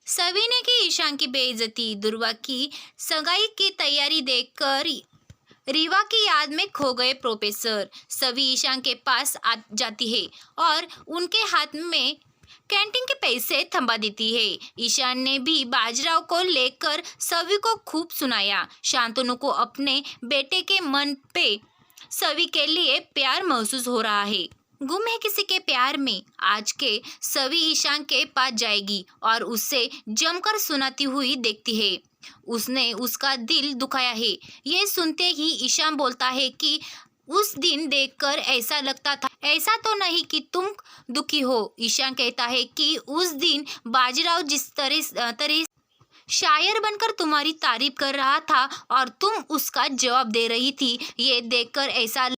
सभी ने की ईशान की बेइज्जती। दुर्वा की सगाई की तैयारी देखकर रीवा की याद में खो गए प्रोफेसर। सभी ईशान के पास आ जाती है और उनके हाथ में कैंटीन के पैसे थमा देती है। ईशान ने भी बाजीराव को लेकर सभी को खूब सुनाया। शांतनु को अपने बेटे के मन पे सभी के लिए प्यार महसूस हो रहा है। गुम है किसी के प्यार में आज के सभी ईशान के पास जाएगी और उससे जमकर सुनाती हुई देखती है। उसने उसका दिल दुखाया है। ये सुनते ही ईशान बोलता है कि उस दिन देखकर ऐसा लगता था, ऐसा तो नहीं कि तुम दुखी हो। ईशान कहता है कि उस दिन बाजीराव जिस तरह शायर बनकर तुम्हारी तारीफ कर रहा था और तुम उसका जवाब दे रही थी, ये देखकर ऐसा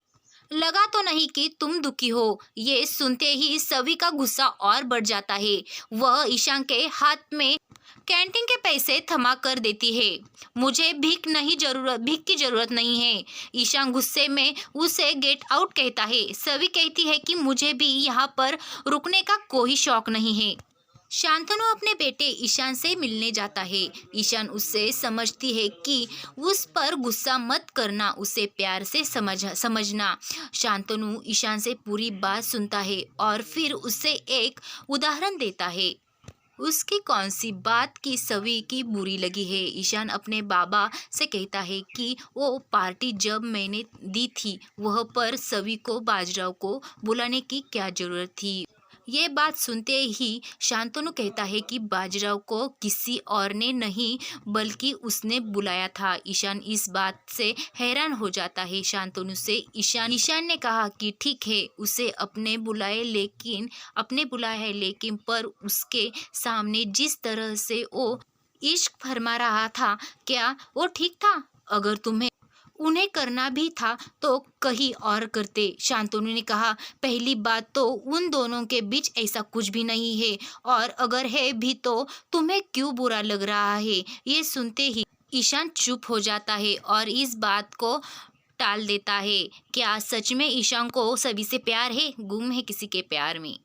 लगा तो नहीं कि तुम दुखी हो। ये सुनते ही सभी का गुस्सा और बढ़ जाता है। वह ईशान के हाथ में कैंटीन के पैसे थमा कर देती है। मुझे भीख की जरूरत नहीं है। ईशान गुस्से में उसे गेट आउट कहता है। सभी कहती है कि मुझे भी यहाँ पर रुकने का कोई शौक नहीं है। शांतनु अपने बेटे ईशान से मिलने जाता है। ईशान उससे समझती है कि उस पर गुस्सा मत करना, उसे प्यार से समझना। शांतनु ईशान से पूरी बात सुनता है और फिर उसे एक उदाहरण देता है। उसकी कौन सी बात की सभी की बुरी लगी है। ईशान अपने बाबा से कहता है कि वो पार्टी जब मैंने दी थी वह पर सभी को बाजीराव को बुलाने की क्या जरूरत थी। ये बात सुनते ही शांतनु कहता है कि बाजीराव को किसी और ने नहीं बल्कि उसने बुलाया था। ईशान इस बात से हैरान हो जाता है। शांतनु से ईशान ने कहा कि ठीक है उसे अपने बुलाया है लेकिन पर उसके सामने जिस तरह से वो इश्क फरमा रहा था क्या वो ठीक था? अगर तुम्हें उन्हें करना भी था तो कहीं और करते। शांतनु ने कहा पहली बात तो उन दोनों के बीच ऐसा कुछ भी नहीं है और अगर है भी तो तुम्हें क्यों बुरा लग रहा है। ये सुनते ही ईशान चुप हो जाता है और इस बात को टाल देता है। क्या सच में ईशान को सभी से प्यार है? गुम है किसी के प्यार में।